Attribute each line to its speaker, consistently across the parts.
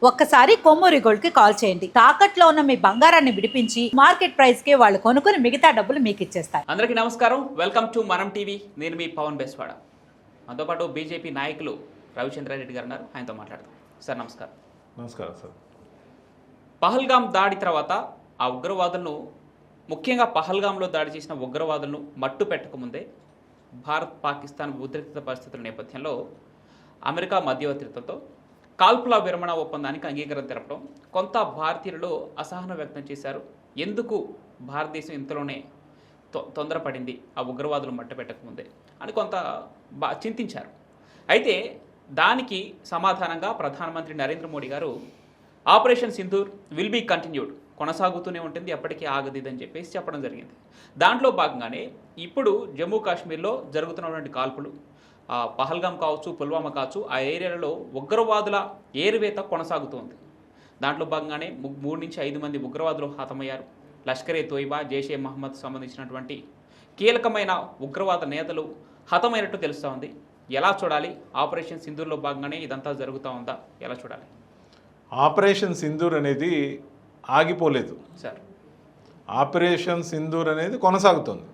Speaker 1: ఒక్కసారి కొమ్మూరి గోల్డ్ కి కాల్ చేయండి. తాకట్లో ఉన్న మీ బంగారాన్ని విడిపించి మార్కెట్ ప్రైస్ కి వాళ్ళు కొనుక్కుని మిగతా డబ్బులు మీకు ఇచ్చేస్తారు.
Speaker 2: అందరికీ నమస్కారం. వెల్కమ్ టు మనం టీవీ. నేను మీ పవన్ బెస్వాడ. మనతో పాటు బీజేపీ నాయకులు రవిచంద్రారెడ్డి గారు ఉన్నారు. ఆయనతో మాట్లాడతాం. సార్ నమస్కారం.
Speaker 3: నమస్కారం సార్.
Speaker 2: పహల్గాం దాడి తర్వాత ఆ ఉగ్రవాదులను, ముఖ్యంగా పహల్గాంలో దాడి చేసిన ఉగ్రవాదులను మట్టు పెట్టకముందే భారత్ పాకిస్తాన్ ఉద్రిక్త పరిస్థితుల నేపథ్యంలో అమెరికా మధ్యవర్తిత్వంతో కాల్పుల విరమణ ఒప్పందానికి అంగీకారం తెలపడం, కొంత భారతీయులలో అసహనం వ్యక్తం చేశారు. ఎందుకు భారతదేశం ఇంతలోనే తొందరపడింది ఆ ఉగ్రవాదులు మట్టపెట్టకముందే అని కొంత చింతించారు. అయితే దానికి సమాధానంగా ప్రధానమంత్రి నరేంద్ర మోడీ గారు operation Sindoor will be continued, కొనసాగుతూనే ఉంటుంది, ఎప్పటికీ ఆగదిదని చెప్పేసి చెప్పడం జరిగింది. దాంట్లో భాగంగానే ఇప్పుడు జమ్మూ కాశ్మీర్లో జరుగుతున్నటువంటి కాల్పులు, పహల్గాం కావచ్చు, పుల్వామా కావచ్చు, ఆ ఏరియాలలో ఉగ్రవాదుల ఏరువేత కొనసాగుతోంది. దాంట్లో భాగంగానే 3 నుంచి 5 మంది ఉగ్రవాదులు హతమయ్యారు. లష్కరే తోయిబా, జైషే మహమ్మద్ సంబంధించినటువంటి కీలకమైన ఉగ్రవాద నేతలు హతమైనట్టు తెలుస్తూ ఉంది. ఎలా చూడాలి? ఆపరేషన్ సింధూర్లో భాగంగానే ఇదంతా జరుగుతూ ఉందా? ఎలా చూడాలి?
Speaker 3: ఆపరేషన్ సింధూర్ అనేది ఆగిపోలేదు
Speaker 2: సార్.
Speaker 3: ఆపరేషన్ సింధూర్ అనేది కొనసాగుతుంది.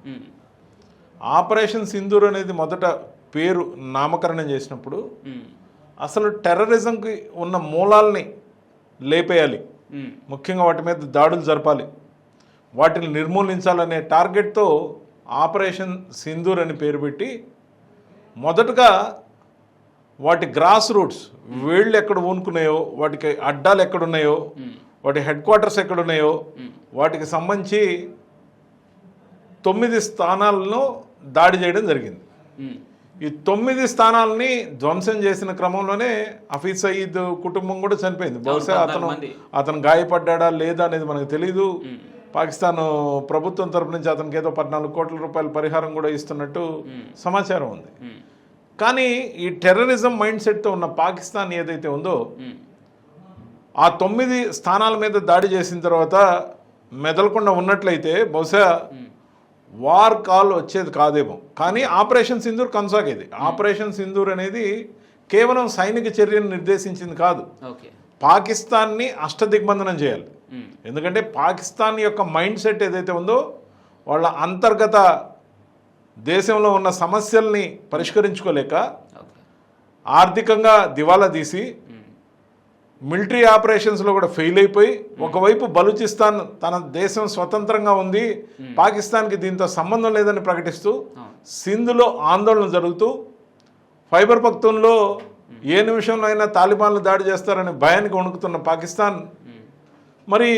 Speaker 3: ఆపరేషన్ సింధూర్ అనేది మొదట పేరు నామకరణం చేసినప్పుడు అసలు టెర్రరిజంకి ఉన్న మూలాల్ని లేపేయాలి, ముఖ్యంగా వాటి మీద దాడులు జరపాలి, వాటిని నిర్మూలించాలనే టార్గెట్తో ఆపరేషన్ సింధూర్ అని పేరు పెట్టి మొదటగా వాటి గ్రాస్ రూట్స్, వేళ్ళు ఎక్కడ ఊనుకున్నాయో, వాటికి అడ్డాలు ఎక్కడున్నాయో, వాటి హెడ్ క్వార్టర్స్ ఎక్కడున్నాయో వాటికి సంబంధించి 9 స్థానాలను దాడి చేయడం జరిగింది. ఈ 9 స్థానాలని ధ్వంసం చేసిన క్రమంలోనే హఫీజ్ సయీద్ కుటుంబం కూడా చనిపోయింది. బహుశా అతను గాయపడ్డా లేదా అనేది మనకు తెలీదు. పాకిస్తాన్ ప్రభుత్వం తరపు నుంచి అతనికి ఏదో 14 కోట్ల రూపాయల పరిహారం కూడా ఇస్తున్నట్టు సమాచారం ఉంది. కానీ ఈ టెర్రరిజం మైండ్ సెట్తో ఉన్న పాకిస్తాన్ ఏదైతే ఉందో ఆ 9 స్థానాల మీద దాడి చేసిన తర్వాత మెదలకుండా ఉన్నట్లయితే బహుశా వార్ కాల్ వచ్చేది కాదేమో. కానీ ఆపరేషన్ సింధూర్ కొనసాగేది. ఆపరేషన్ సింధూర్ అనేది కేవలం సైనిక చర్యను నిర్దేశించింది కాదు, పాకిస్తాన్ని అష్టదిగ్బంధనం చేయాలి. ఎందుకంటే పాకిస్తాన్ యొక్క మైండ్ సెట్ ఏదైతే ఉందో, వాళ్ళ అంతర్గత దేశంలో ఉన్న సమస్యల్ని పరిష్కరించుకోలేక ఆర్థికంగా దివాలా తీసి మిలిటరీ ఆపరేషన్స్లో కూడా ఫెయిల్ అయిపోయి, ఒకవైపు బలూచిస్తాన్ తన దేశం స్వతంత్రంగా ఉంది, పాకిస్తాన్కి దీంతో సంబంధం లేదని ప్రకటిస్తూ సింధులో ఆందోళన జరుగుతూ, ఖైబర్ పఖ్తూన్లో ఏ నిమిషంలో అయినా తాలిబాన్లు దాడి చేస్తారనే భయానికి వణుకుతున్న పాకిస్తాన్ మరి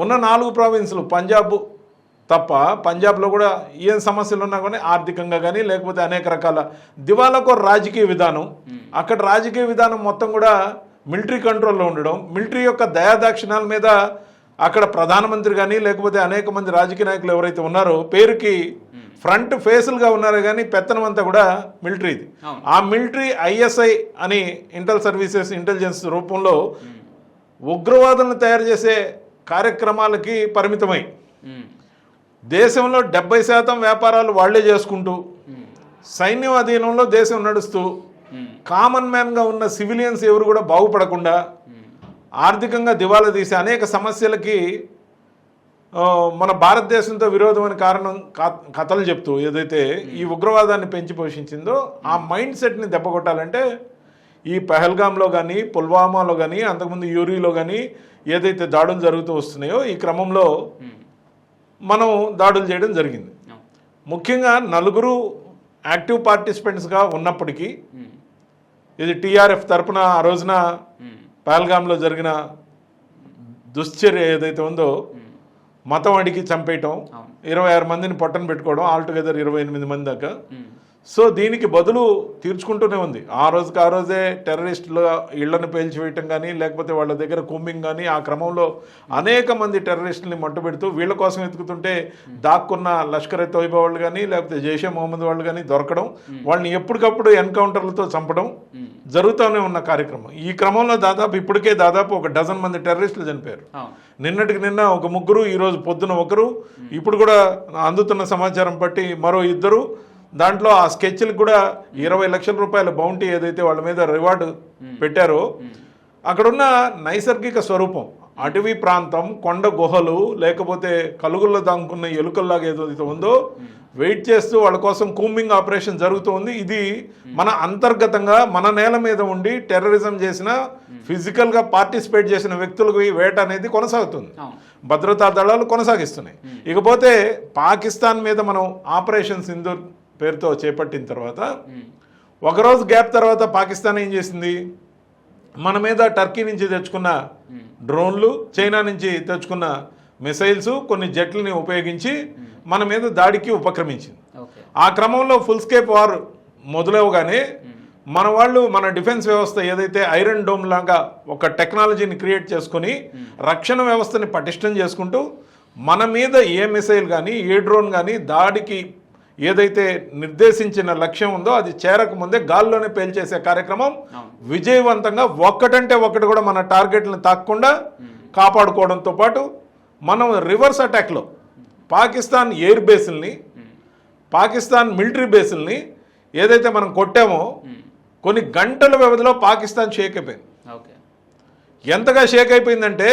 Speaker 3: ఉన్న 4 ప్రావిన్సులు పంజాబ్ తప్ప, పంజాబ్లో కూడా ఏం సమస్యలు ఉన్నా కానీ ఆర్థికంగా కానీ లేకపోతే అనేక రకాల దివాలాకో రాజకీయ విధానం, అక్కడ రాజకీయ విధానం మొత్తం కూడా మిలిటరీ కంట్రోల్లో ఉండడం, మిలిటరీ యొక్క దయాదాక్షిణాల మీద అక్కడ ప్రధానమంత్రి కానీ లేకపోతే అనేక మంది రాజకీయ నాయకులు ఎవరైతే ఉన్నారో పేరుకి ఫ్రంట్ ఫేసులుగా ఉన్నారో కానీ పెత్తనం అంతా కూడా మిలిటరీది. ఆ మిలిటరీ ISI అని ఇంటెలిజెన్స్ రూపంలో ఉగ్రవాదులను తయారు చేసే కార్యక్రమాలకి పరిమితమై దేశంలో 70% వ్యాపారాలు వాళ్లే చేసుకుంటూ, సైన్యం అధీనంలో దేశం నడుస్తూ, కామన్ మ్యాన్గా ఉన్న సివిలియన్స్ ఎవరు కూడా బాగుపడకుండా ఆర్థికంగా దివాలా తీసి అనేక సమస్యలకి మన భారతదేశంతో విరోధం అని కారణం కథలు చెప్తూ ఏదైతే ఈ ఉగ్రవాదాన్ని పెంచి పోషించిందో ఆ మైండ్ సెట్ని దెబ్బకొట్టాలంటే ఈ పహల్గాంలో కానీ, పుల్వామాలో కానీ, అంతకుముందు యూరీలో కానీ ఏదైతే దాడులు జరుగుతూ వస్తున్నాయో ఈ క్రమంలో మనం దాడులు చేయడం జరిగింది. ముఖ్యంగా 4 యాక్టివ్ పార్టిసిపెంట్స్గా ఉన్నప్పటికీ ఇది TRF తరపున ఆ రోజున పహల్గాంలో జరిగిన దుశ్చర్య ఏదైతే ఉందో, మతం అడిగి చంపేయటం, 26 మందిని పొట్టను పెట్టుకోవడం, ఆల్టుగెదర్ 28 మంది దాకా. సో దీనికి బదులు తీర్చుకుంటూనే ఉంది. ఆ రోజే టెర్రరిస్టుల ఇళ్లను పేల్చివేయటం కానీ లేకపోతే వాళ్ళ దగ్గర కూంబింగ్ కానీ, ఆ క్రమంలో అనేక మంది టెర్రరిస్టులని మట్టుబెడుతూ వీళ్ళ కోసం వెతుకుతుంటే దాక్కున్న లష్కరే తోయిబా వాళ్ళు కానీ లేకపోతే జైషే మహమ్మద్ వాళ్ళు కానీ దొరకడం, వాళ్ళని ఎప్పటికప్పుడు ఎన్కౌంటర్లతో చంపడం జరుగుతూనే ఉన్న కార్యక్రమం. ఈ క్రమంలో ఇప్పటికే దాదాపు 1 డజన్ మంది టెర్రరిస్టులు చనిపోయారు. నిన్నటికి నిన్న 1 ముగ్గురు, ఈరోజు పొద్దున 1, ఇప్పుడు కూడా అందుతున్న సమాచారం బట్టి మరో 2. దాంట్లో ఆ స్కెచ్లకు కూడా 20 లక్షల రూపాయల బౌంటీ ఏదైతే వాళ్ళ మీద రివార్డు పెట్టారో అక్కడున్న నైసర్గిక స్వరూపం, అటవీ ప్రాంతం, కొండ గుహలు, లేకపోతే కలుగుల్లో దాంకున్న ఎలుకల్లాగా ఏదైతే ఉందో వెయిట్ చేస్తూ వాళ్ళ కోసం కూంబింగ్ ఆపరేషన్ జరుగుతూ ఉంది. ఇది మన అంతర్గతంగా మన నేల మీద ఉండి టెర్రరిజం చేసిన, ఫిజికల్గా పార్టిసిపేట్ చేసిన వ్యక్తులకు ఈ వేట అనేది కొనసాగుతుంది, భద్రతా దళాలు కొనసాగిస్తున్నాయి. ఇకపోతే పాకిస్తాన్ మీద మనం ఆపరేషన్ సింధూర్ పేరుతో చేపట్టిన తర్వాత ఒకరోజు గ్యాప్ తర్వాత పాకిస్తాన్ ఏం చేసింది, మన మీద టర్కీ నుంచి తెచ్చుకున్న డ్రోన్లు, చైనా నుంచి తెచ్చుకున్న మిసైల్స్, కొన్ని జెట్లని ఉపయోగించి మన మీద దాడికి ఉపక్రమించింది. ఆ క్రమంలో ఫుల్ స్కేప్ వార్ మొదలవగానే మన వాళ్ళు మన డిఫెన్స్ వ్యవస్థ ఏదైతే ఐరన్ డోమ్ లాగా ఒక టెక్నాలజీని క్రియేట్ చేసుకుని రక్షణ వ్యవస్థని పటిష్టం చేసుకుంటూ మన మీద ఏ మిసైల్ కానీ ఏ డ్రోన్ కానీ దాడికి ఏదైతే నిర్దేశించిన లక్ష్యం ఉందో అది చేరకముందే గాల్లోనే పేల్చేసే కార్యక్రమం విజయవంతంగా ఒక్కటంటే ఒక్కటి కూడా మన టార్గెట్లను తాకకుండా కాపాడుకోవడంతో పాటు మనం రివర్స్ అటాక్లో పాకిస్తాన్ ఎయిర్ బేసుల్ని, పాకిస్తాన్ మిలిటరీ బేసుల్ని ఏదైతే మనం కొట్టామో కొన్ని గంటల వ్యవధిలో పాకిస్తాన్ షేక్ అయిపోయింది. ఎంతగా షేక్ అయిపోయిందంటే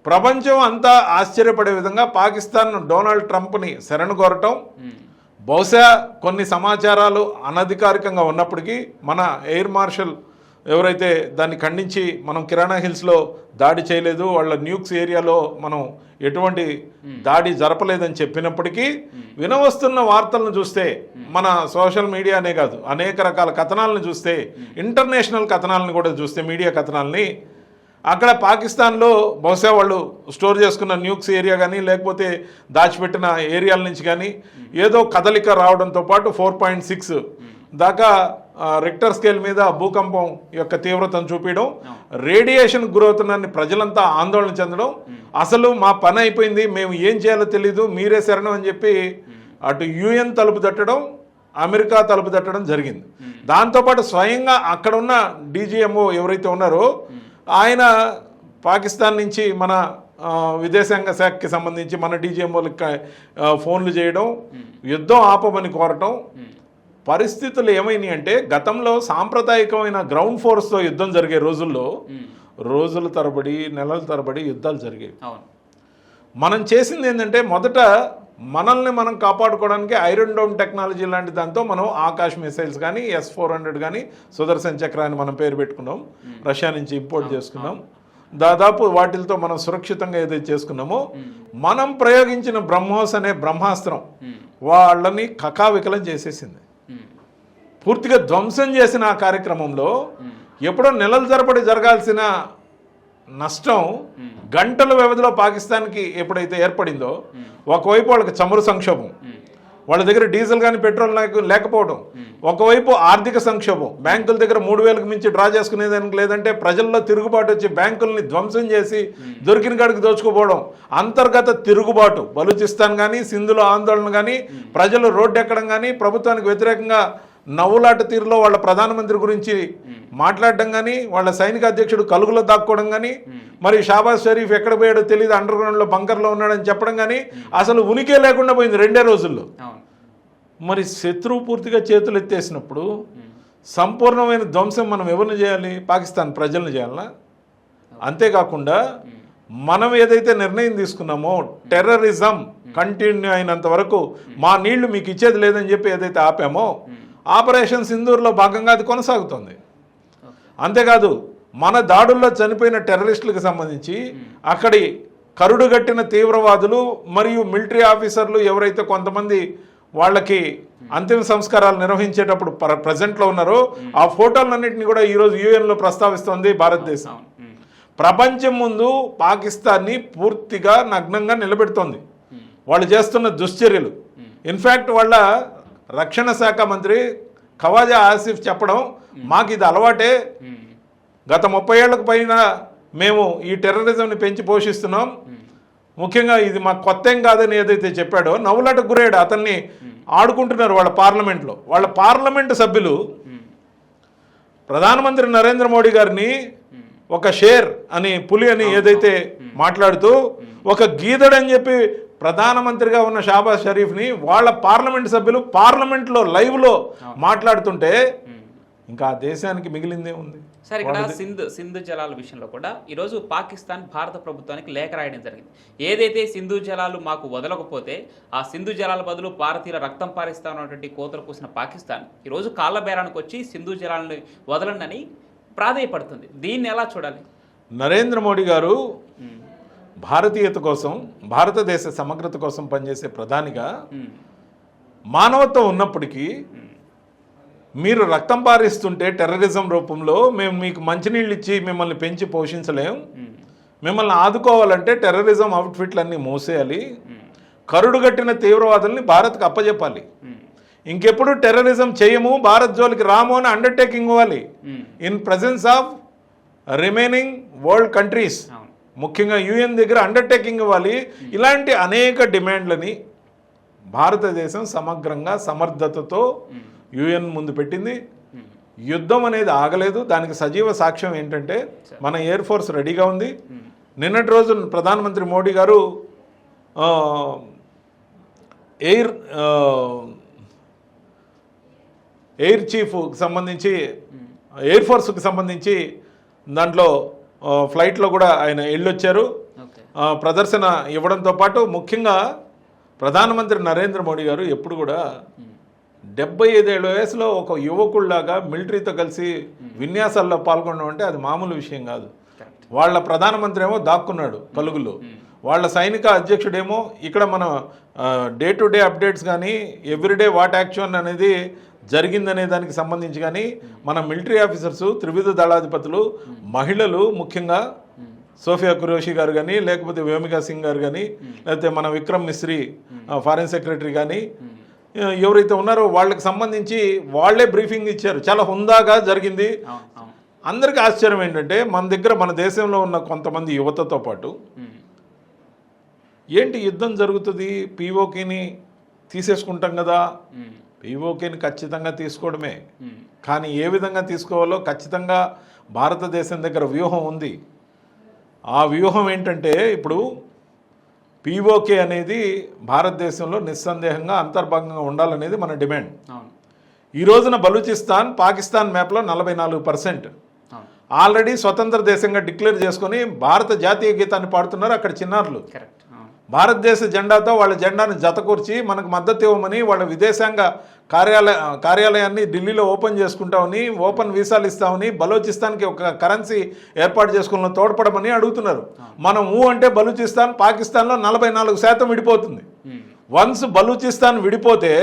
Speaker 3: ప్రపంచం అంతా ఆశ్చర్యపడే విధంగా పాకిస్తాన్ డొనాల్డ్ ట్రంప్ని శరణు కోరటం, బహుశా కొన్ని సమాచారాలు అనధికారికంగా ఉన్నప్పటికీ మన ఎయిర్ మార్షల్ ఎవరైతే దాన్ని ఖండించి మనం కిరాణా హిల్స్లో దాడి చేయలేదు, వాళ్ళ న్యూక్స్ ఏరియాలో మనం ఎటువంటి దాడి జరపలేదని చెప్పినప్పటికీ వినవస్తున్న వార్తలను చూస్తే, మన సోషల్ మీడియానే కాదు అనేక రకాల కథనాలను చూస్తే, ఇంటర్నేషనల్ కథనాలను కూడా చూస్తే, మీడియా కథనాలని, అక్కడ పాకిస్తాన్లో బహుశా వాళ్ళు స్టోర్ చేసుకున్న న్యూక్స్ ఏరియా కానీ లేకపోతే దాచిపెట్టిన ఏరియాల నుంచి కానీ ఏదో కదలిక రావడంతో పాటు 4.6 దాకా రిక్టర్ స్కేల్ మీద భూకంపం యొక్క తీవ్రతను చూపించడం, రేడియేషన్ గురవుతున్నారని ప్రజలంతా ఆందోళన చెందడం, అసలు మా పని అయిపోయింది, మేము ఏం చేయాలో తెలీదు, మీరే శరణం అని చెప్పి అటు యుఎన్ తలుపు తట్టడం, అమెరికా తలుపు తట్టడం జరిగింది. దాంతోపాటు స్వయంగా అక్కడ ఉన్న డీజీఎంఓ ఎవరైతే ఉన్నారో ఆయన పాకిస్తాన్ నుంచి మన విదేశాంగ శాఖకి సంబంధించి మన డీజీఎంఓలకి ఫోన్లు చేయడం, యుద్ధం ఆపమని కోరటం. పరిస్థితులు ఏమైనాయి అంటే గతంలో సాంప్రదాయకమైన గ్రౌండ్ ఫోర్స్తో యుద్ధం జరిగే రోజుల్లో రోజుల తరబడి నెలల తరబడి యుద్ధాలు జరిగేవి. మనం చేసింది ఏంటంటే మొదట మనల్ని మనం కాపాడుకోవడానికి ఐరన్ డోమ్ టెక్నాలజీ లాంటి దాంతో మనం ఆకాశ్ మిసైల్స్ కానీ S-400 కానీ సుదర్శన్ చక్ర అని మనం పేరు పెట్టుకున్నాం, రష్యా నుంచి ఇంపోర్ట్ చేసుకున్నాం. దాదాపు వాటితో మనం సురక్షితంగా ఏదైతే చేసుకున్నామో మనం ప్రయోగించిన బ్రహ్మోస్ అనే బ్రహ్మాస్త్రం వాళ్ళని కకావికలం చేసేసింది, పూర్తిగా ధ్వంసం చేసిన ఆ కార్యక్రమంలో ఎప్పుడో నెలల తరబడి జరగాల్సిన నష్టం గంటల వ్యవధిలో పాకిస్తాన్కి ఎప్పుడైతే ఏర్పడిందో, ఒకవైపు వాళ్ళకి చమురు సంక్షోభం, వాళ్ళ దగ్గర డీజిల్ కానీ పెట్రోల్ లేకపోవడం, ఒకవైపు ఆర్థిక సంక్షోభం, బ్యాంకుల దగ్గర 3,000కి మించి డ్రా చేసుకునేదానికి లేదంటే ప్రజల్లో తిరుగుబాటు వచ్చి బ్యాంకుల్ని ధ్వంసం చేసి దొరికిన కాడికి దోచుకుపోవడం, అంతర్గత తిరుగుబాటు, బలూచిస్తాన్ కానీ సింధులో ఆందోళన కానీ, ప్రజలు రోడ్డు ఎక్కడం కానీ, ప్రభుత్వానికి వ్యతిరేకంగా నవ్వులాట తీరులో వాళ్ళ ప్రధానమంత్రి గురించి మాట్లాడడం కానీ, వాళ్ళ సైనిక అధ్యక్షుడు కలుగులో దాక్కోవడం కానీ, మరి షాబాజ్ షరీఫ్ ఎక్కడ పోయాడో తెలియదు, అండర్ గ్రౌండ్లో బంకర్లో ఉన్నాడని చెప్పడం కానీ, అసలు ఉనికే లేకుండా పోయింది 2 రోజుల్లో. మరి శత్రువు పూర్తిగా చేతులు ఎత్తేసినప్పుడు సంపూర్ణమైన ధ్వంసం మనం ఎవరిని చేయాలి? పాకిస్తాన్ ప్రజలను చేయాలనా? అంతేకాకుండా మనం ఏదైతే నిర్ణయం తీసుకున్నామో టెర్రరిజం కంటిన్యూ అయినంత వరకు మా నీళ్లు మీకు ఇచ్చేది లేదని చెప్పి ఏదైతే ఆపామో ఆపరేషన్ సింధూర్లో భాగంగా అది కొనసాగుతుంది. అంతేకాదు మన దాడుల్లో చనిపోయిన టెర్రరిస్టులకు సంబంధించి అక్కడి కరుడుగట్టిన తీవ్రవాదులు మరియు మిలిటరీ ఆఫీసర్లు ఎవరైతే కొంతమంది వాళ్ళకి అంతిమ సంస్కారాలు నిర్వహించేటప్పుడు ప్రజెంట్లో ఉన్నారో ఆ ఫోటోలన్నింటినీ కూడా ఈరోజు యుఎన్లో ప్రస్తావిస్తోంది భారతదేశం. ప్రపంచం ముందు పాకిస్తాన్ని పూర్తిగా నగ్నంగా నిలబెడుతోంది వాళ్ళు చేస్తున్న దుశ్చర్యలు. ఇన్ఫ్యాక్ట్ వాళ్ళ రక్షణ శాఖ మంత్రి ఖవాజా ఆసిఫ్ చెప్పడం, మాకు ఇది అలవాటే, గత 30 ఏళ్లకు పైన మేము ఈ టెర్రరిజంని పెంచి పోషిస్తున్నాం, ముఖ్యంగా ఇది మాకు కొత్త ఏం కాదని ఏదైతే చెప్పాడో నవ్వులాటకు గురయ్యాడు. అతన్ని ఆడుకుంటున్నారు వాళ్ళ పార్లమెంట్లో. వాళ్ళ పార్లమెంటు సభ్యులు ప్రధానమంత్రి నరేంద్ర మోడీ గారిని ఒక షేర్ అని, పులి అని ఏదైతే మాట్లాడుతూ ఒక గీదడని చెప్పి ప్రధానమంత్రిగా ఉన్న షాబాజ్ షరీఫ్ని వాళ్ళ పార్లమెంట్ సభ్యులు పార్లమెంట్లో లైవ్లో మాట్లాడుతుంటే ఇంకా ఆ దేశానికి మిగిలిందే ఉంది?
Speaker 2: సార్ ఇక్కడ సింధు జలాల విషయంలో కూడా ఈరోజు పాకిస్తాన్ భారత ప్రభుత్వానికి లేఖ రాయడం జరిగింది. ఏదైతే సింధు జలాలు మాకు వదలకపోతే ఆ సింధు జలాల బదులు భారతీయుల రక్తం పారిస్తామన్నటువంటి కోతలు కూసిన పాకిస్తాన్ ఈరోజు కాళ్ళ బేరానికి వచ్చి సింధు జలాలను వదలండి ప్రాధేయపడుతుంది. దీన్ని ఎలా చూడాలి?
Speaker 3: నరేంద్ర మోడీ గారు భారతీయత కోసం, భారతదేశ సమగ్రత కోసం పనిచేసే ప్రధానిగా మానవత్వం ఉన్నప్పటికీ మీరు రక్తం పారిస్తుంటే టెర్రరిజం రూపంలో మేము మీకు మంచినీళ్ళు ఇచ్చి మిమ్మల్ని పెంచి పోషించలేం, మిమ్మల్ని ఆదుకోవాలంటే టెర్రరిజం అవుట్ఫిట్లన్నీ మోసేయాలి, కరుడుగట్టిన తీవ్రవాదుల్ని భారత్కి అప్పచెప్పాలి, ఇంకెప్పుడు టెర్రరిజం చేయము, భారత్ జోలికి రాము అని అండర్టేకింగ్ ఇవ్వాలి in presence of remaining world countries, ముఖ్యంగా యుఎన్ దగ్గర అండర్టేకింగ్ ఇవ్వాలి. ఇలాంటి అనేక డిమాండ్లని భారతదేశం సమగ్రంగా సమర్థతతో యుఎన్ ముందు పెట్టింది. యుద్ధం అనేది ఆగలేదు. దానికి సజీవ సాక్ష్యం ఏంటంటే మన ఎయిర్ ఫోర్స్ రెడీగా ఉంది. నిన్నటి రోజు ప్రధానమంత్రి మోడీ గారు ఎయిర్ చీఫ్కి సంబంధించి, ఎయిర్ ఫోర్స్కి సంబంధించి దాంట్లో ఫ్లైట్లో కూడా ఆయన వెళ్ళొచ్చారు. ప్రదర్శన ఇవ్వడంతో పాటు ముఖ్యంగా ప్రధానమంత్రి నరేంద్ర మోడీ గారు ఎప్పుడు కూడా 75 వయసులో ఒక యువకుల్లాగా మిలిటరీతో కలిసి విన్యాసాల్లో పాల్గొనడం అంటే అది మామూలు విషయం కాదు. వాళ్ళ ప్రధానమంత్రి ఏమో దాక్కున్నాడు కలుగులో, వాళ్ళ సైనిక అధ్యక్షుడేమో ఇక్కడ మన డే టు డే అప్డేట్స్ కానీ ఎవ్రీడే వాట్ యాక్షన్ అనేది జరిగిందనే దానికి సంబంధించి కానీ మన మిలిటరీ ఆఫీసర్సు, త్రివిధ దళాధిపతులు, మహిళలు ముఖ్యంగా సోఫియా ఖురేషి గారు కానీ, లేకపోతే వ్యోమికా సింగ్ గారు కానీ, లేకపోతే మన విక్రమ్ మిశ్రీ ఫారిన్ సెక్రటరీ కానీ ఎవరైతే ఉన్నారో వాళ్ళకి సంబంధించి వాళ్ళే బ్రీఫింగ్ ఇచ్చారు. చాలా హుందాగా జరిగింది. అందరికీ ఆశ్చర్యం ఏంటంటే మన దగ్గర, మన దేశంలో ఉన్న కొంతమంది యువతతో పాటు ఏంటి యుద్ధం జరుగుతుంది, పీఓకేని తీసేసుకుంటాం కదా, పీఓకేని ఖచ్చితంగా తీసుకోవడమే, కానీ ఏ విధంగా తీసుకోవాలో ఖచ్చితంగా భారతదేశం దగ్గర వ్యూహం ఉంది. ఆ వ్యూహం ఏంటంటే ఇప్పుడు పీఓకే అనేది భారతదేశంలో నిస్సందేహంగా అంతర్భాగంగా ఉండాలనేది మన డిమాండ్. ఈ రోజున బలూచిస్తాన్ పాకిస్తాన్ మ్యాప్లో 44% ఆల్రెడీ స్వతంత్ర దేశంగా డిక్లేర్ చేసుకొని భారత జాతీయ గీతాన్ని పాడుతున్నారు అక్కడ చిన్నారులు. భారతదేశ జెండాతో వాళ్ళ జెండాను జతకూర్చి మనకు మద్దతు ఇవ్వమని, వాళ్ళ విదేశాంగ కార్యాలయాన్ని ఢిల్లీలో ఓపెన్ చేసుకుంటామని, ఓపెన్ వీసాలు ఇస్తామని, బలూచిస్తాన్కి ఒక కరెన్సీ ఏర్పాటు చేసుకున్న తోడ్పడమని అడుగుతున్నారు. మనం అంటే బలూచిస్తాన్ పాకిస్తాన్లో 44% విడిపోతుంది. వన్స్ బలూచిస్తాన్ విడిపోతే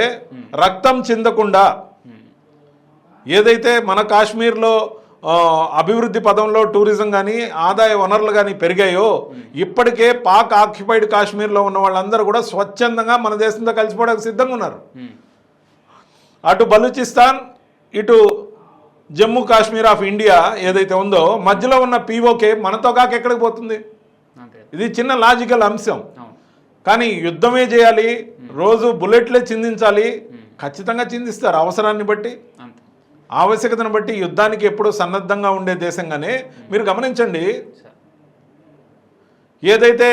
Speaker 3: రక్తం చిందకుండా ఏదైతే మన కాశ్మీర్లో అభివృద్ధి పదంలో టూరిజం కానీ ఆదాయ వనరులు కానీ పెరిగాయో, ఇప్పటికే పాక్ ఆక్యుపైడ్ కాశ్మీర్లో ఉన్న వాళ్ళందరూ కూడా స్వచ్ఛందంగా మన దేశంతో కలిసిపోవడానికి సిద్ధంగా ఉన్నారు. అటు బలూచిస్తాన్, ఇటు జమ్మూ కాశ్మీర్ ఆఫ్ ఇండియా ఏదైతే ఉందో మధ్యలో ఉన్న పీఓకే మనతో కాక ఎక్కడికి పోతుంది? ఇది చిన్న లాజికల్ అంశం. కానీ యుద్ధమే చేయాలి, రోజు బుల్లెట్లే చిందించాలి, ఖచ్చితంగా చిందిస్తారు అవసరాన్ని బట్టి, ఆవశ్యకతను బట్టి యుద్ధానికి ఎప్పుడూ సన్నద్ధంగా ఉండే దేశంగానే. మీరు గమనించండి, ఏదైతే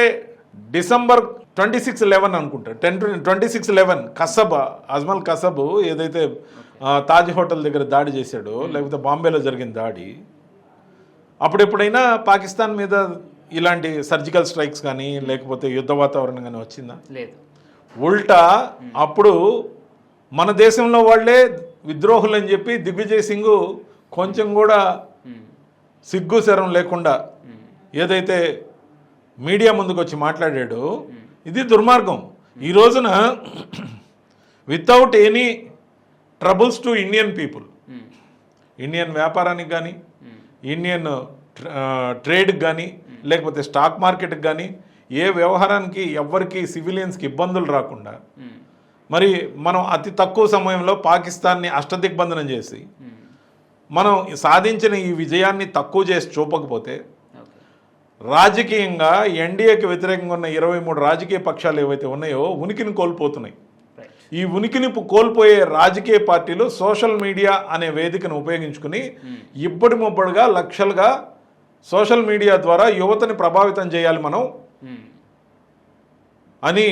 Speaker 3: డిసెంబర్ 26/11 అనుకుంటా 26/11 కసబ్, అజ్మల్ కసబ్ ఏదైతే తాజ్ హోటల్ దగ్గర దాడి చేశాడో, లేకపోతే బాంబేలో జరిగిన దాడి, అప్పుడెప్పుడైనా పాకిస్తాన్ మీద ఇలాంటి సర్జికల్ స్ట్రైక్స్ కానీ లేకపోతే యుద్ధ వాతావరణం కానీ వచ్చిందా? లేదు. ఉల్టా అప్పుడు మన దేశంలో వాళ్ళే విద్రోహులు అని చెప్పి దిగ్విజయ్ సింగ్ కొంచెం కూడా సిగ్గు శరం లేకుండా ఏదైతే మీడియా ముందుకు వచ్చి మాట్లాడాడో ఇది దుర్మార్గం. ఈ రోజున without any troubles to Indian people, Indian వ్యాపారానికి కానీ, ఇండియన్ ట్రేడ్కి కానీ, లేకపోతే స్టాక్ మార్కెట్కి కానీ, ఏ వ్యవహారానికి ఎవ్వరికి సివిలియన్స్కి ఇబ్బందులు రాకుండా మరి మనం అతి తక్కువ సమయంలో పాకిస్తాన్ని అష్టదిగ్బంధనం చేసి మనం సాధించిన ఈ విజయాన్ని తక్కువ చేసి చూపకపోతే రాజకీయంగా ఎన్డీఏకి వ్యతిరేకంగా ఉన్న 23 రాజకీయ పక్షాలు ఏవైతే ఉన్నాయో ఉనికిని కోల్పోతున్నాయి. ఈ ఉనికిని కోల్పోయే రాజకీయ పార్టీలు సోషల్ మీడియా అనే వేదికను ఉపయోగించుకుని ఇబ్బడి ముబ్బడిగా లక్షలుగా సోషల్ మీడియా ద్వారా యువతని ప్రభావితం చేయాలి మనం అని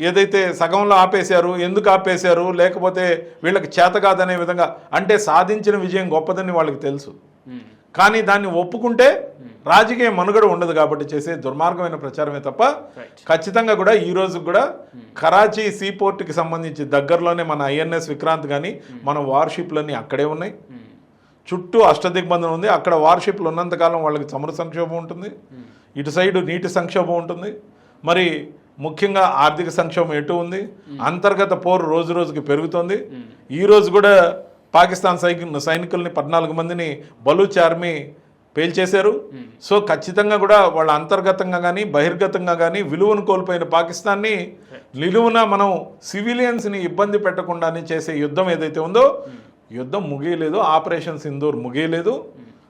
Speaker 3: ఏదైతే సగంలో ఆపేశారు, ఎందుకు ఆపేశారు, లేకపోతే వీళ్ళకి చేత కాదనే విధంగా, అంటే సాధించిన విజయం గొప్పదని వాళ్ళకి తెలుసు, కానీ దాన్ని ఒప్పుకుంటే రాజకీయ మనుగడ ఉండదు కాబట్టి చేసే దుర్మార్గమైన ప్రచారమే తప్ప ఖచ్చితంగా కూడా ఈ రోజు కూడా కరాచీ సీ పోర్ట్కి సంబంధించి దగ్గరలోనే మన ఐఎన్ఎస్ విక్రాంత్ కానీ మన వార్షిప్లన్నీ అక్కడే ఉన్నాయి. చుట్టూ అష్టదిగ్బంధం ఉంది. అక్కడ వార్షిప్లు ఉన్నంతకాలం వాళ్ళకి చమురు సంక్షోభం ఉంటుంది, ఇటు సైడు నీటి సంక్షోభం ఉంటుంది, మరి ముఖ్యంగా ఆర్థిక సంక్షోభం ఎటు ఉంది, అంతర్గత పోరు రోజు రోజుకి పెరుగుతుంది. ఈరోజు కూడా పాకిస్తాన్ సైనికుల్ని 14 మందిని బలూచ్ ఆర్మీ పేల్చేశారు. సో ఖచ్చితంగా కూడా వాళ్ళ అంతర్గతంగా కానీ బహిర్గతంగా కానీ విలువను కోల్పోయిన పాకిస్తాన్ని నిలువున మనం సివిలియన్స్ని ఇబ్బంది పెట్టకుండానే చేసే యుద్ధం ఏదైతే ఉందో యుద్ధం ముగియలేదు, ఆపరేషన్ సింధూర్ ముగియలేదు.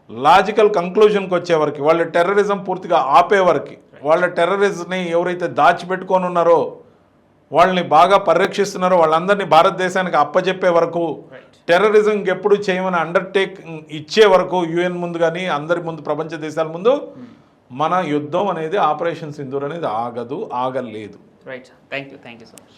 Speaker 3: లాజికల్ కంక్లూజన్కి వచ్చేవరకు వాళ్ళ టెర్రరిజం పూర్తిగా ఆపేవరకు, వాళ్ళ టెర్రరిజంని ఎవరైతే దాచిపెట్టుకొని ఉన్నారో వాళ్ళని బాగా పరిరక్షిస్తున్నారో వాళ్ళందరినీ భారతదేశానికి అప్పచెప్పే వరకు, టెర్రరిజం ఎప్పుడు చేయమని అండర్టేక్ ఇచ్చే వరకు యుఎన్ ముందు కానీ అందరి ముందు ప్రపంచ దేశాల ముందు మన యుద్ధం అనేది ఆపరేషన్ సింధూర్ అనేది ఆగలేదు.
Speaker 2: Right, thank you so much.